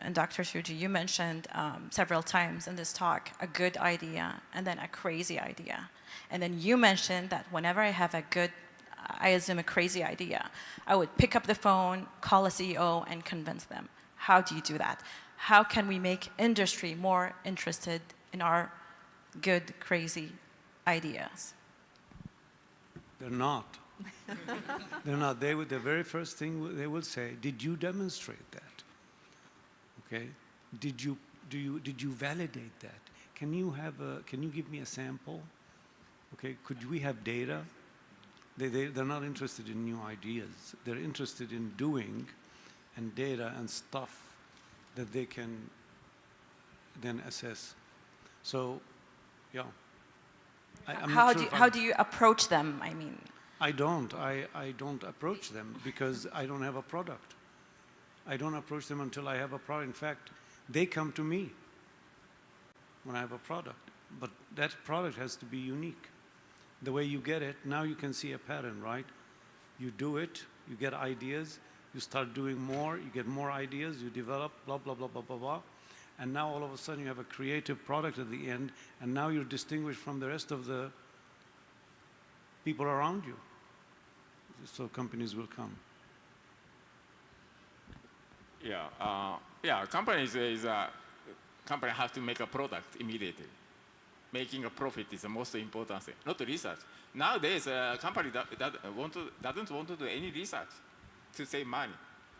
and Dr. Shuji, you mentioned several times in this talk a good idea and then a crazy idea. And then you mentioned that whenever I assume a crazy idea, I would pick up the phone, call a CEO, and convince them. How do you do that? How can we make industry more interested in our good, crazy ideas? They're not. They're not. The very first thing they will say, did you demonstrate that? Okay? Did you validate that? Can you give me a sample? Okay, could we have data? They're not interested in new ideas. They're interested in doing and data and stuff that they can then assess. So, yeah. How do you approach them? I mean, I don't approach them because I don't have a product. I don't approach them until I have a product. In fact, they come to me when I have a product. But that product has to be unique. The way you get it, now you can see a pattern, right? You do it, you get ideas, you start doing more, you get more ideas, you develop, blah, blah, blah, blah, blah, blah. And now all of a sudden you have a creative product at the end, and now you're distinguished from the rest of the people around you. So companies will come. Company has to make a product immediately. Making a profit is the most important thing, not research. Nowadays, a company doesn't want to do any research to save money.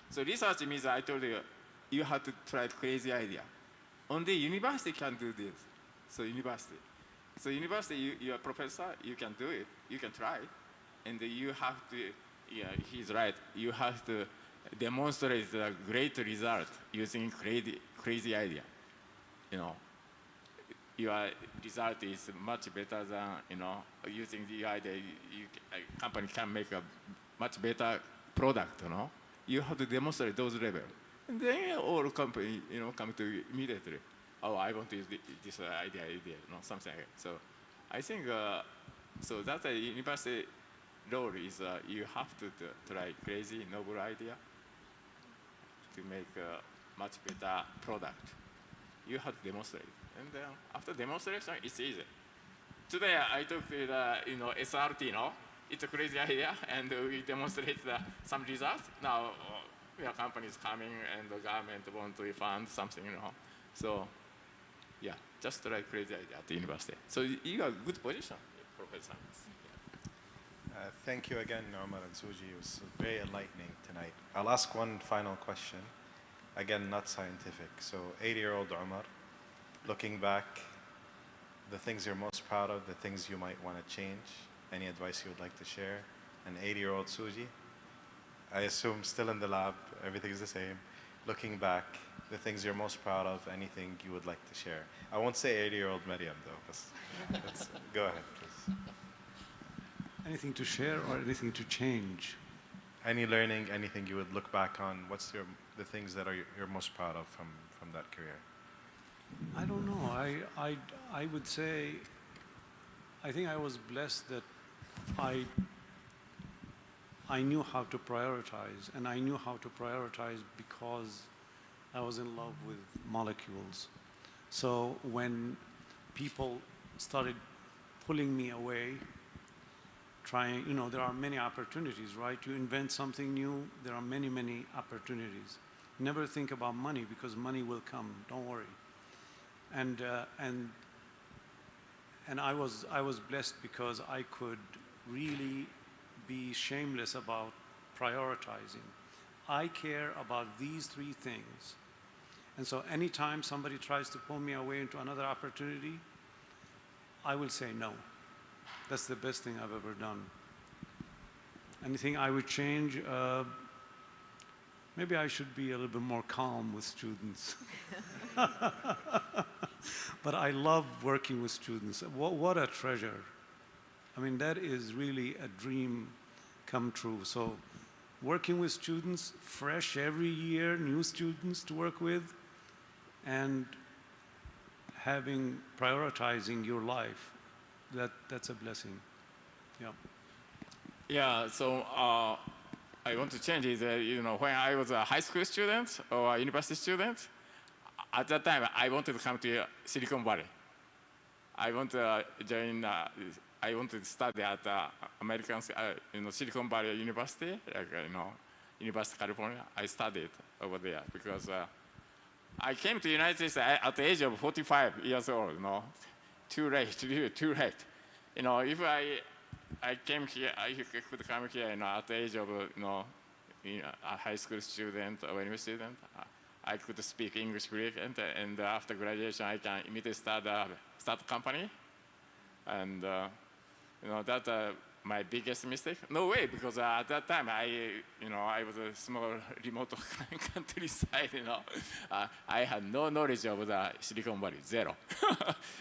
So research means, I told you, you have to try crazy idea. Only university can do this. So university, you're a professor, you can do it, you can try. And you have to, he's right, you have to demonstrate a great result using crazy idea. Your result is much better than, using the idea, a company can make a much better product, You have to demonstrate those levels. And then all company, come to you immediately. Oh, I want to use this idea, something like that. So I think, so that's a university role is you have to try crazy, novel idea to make a much better product. You have to demonstrate. And then after demonstration, it's easy. Today I took the SRT, it's a crazy idea, and we demonstrate some results. Now your company is coming, and the government want to fund something, So yeah, just try crazy idea at the university. So you are good position, Professor. Thank you again, Omar and Suji. It was very enlightening tonight. I'll ask one final question. Again, not scientific. So 80-year-old Omar, looking back, the things you're most proud of, the things you might want to change, any advice you would like to share? And 80-year-old Suji, I assume still in the lab, everything is the same. Looking back, the things you're most proud of, anything you would like to share. I won't say 80-year-old Maryam, though. Go ahead, please. Anything to share or anything to change? Any learning, anything you would look back on, what's the things that you're most proud of from that career? I don't know. I would say, I think I was blessed that I knew how to prioritize, and I knew how to prioritize because I was in love with molecules. So when people started pulling me away, trying, there are many opportunities, right? You invent something new, there are many, many opportunities. Never think about money because money will come, don't worry. And I was blessed because I could really be shameless about prioritizing. I care about these three things. And so anytime somebody tries to pull me away into another opportunity, I will say no. That's the best thing I've ever done. Anything I would change? Maybe I should be a little bit more calm with students. But I love working with students. What a treasure. I mean, that is really a dream come true. So working with students, fresh every year, new students to work with, and prioritizing your life, that's a blessing. Yeah. Yeah, so I want to change it. When I was a high school student or a university student, at that time I wanted to come to Silicon Valley. I want to join. I wanted to study at American, Silicon Valley University, University of California. I studied over there because I came to the United States at the age of 45 years old. too late, really too late. You know, if I came here, I could come here, you know, at the age of, a high school student or university student. I could speak English fluent, and after graduation, I can immediately start a company. And, that's my biggest mistake. No way, because at that time, I was a small remote countryside, I had no knowledge of the Silicon Valley, zero.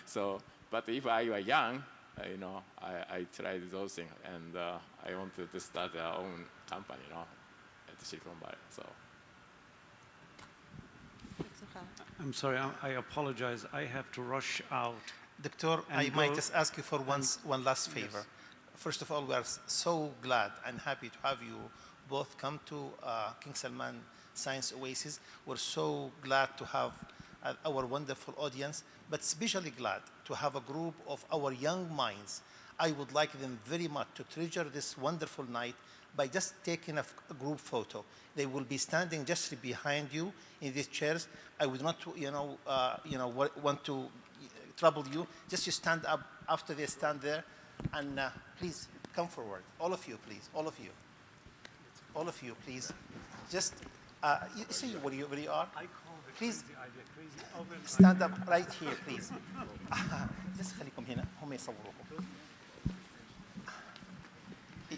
So, but if I were young, I tried those things, and I wanted to start our own company, at the Silicon Valley. So. I'm sorry, I apologize. I have to rush out. Doctor, I might just ask you for one last favor. Yes. First of all, we are so glad and happy to have you both come to King Salman Science Oasis. We're so glad to have our wonderful audience, but especially glad to have a group of our young minds. I would like them very much to treasure this wonderful night by just taking a group photo. They will be standing just behind you in these chairs. I would not, want to trouble you. Just you stand up after they stand there, and please come forward. All of you, please. All of you. All of you, please. Just you see where you are. Please stand up right here, please. Just خليكم هنا. هم يصوروكم.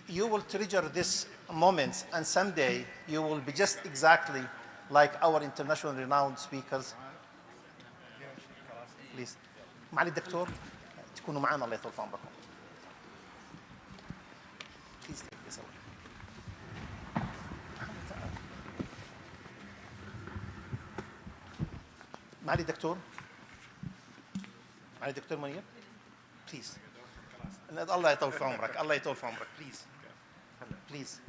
You will treasure this moment, and someday you will be just exactly like our international renowned speakers. Please. معالي الدكتور تكونوا معنا الله يطول في عمركم. Please take this away. معالي الدكتور. معالي الدكتور منير. Please. الله يطول في عمرك. الله يطول في عمرك. Please. Please.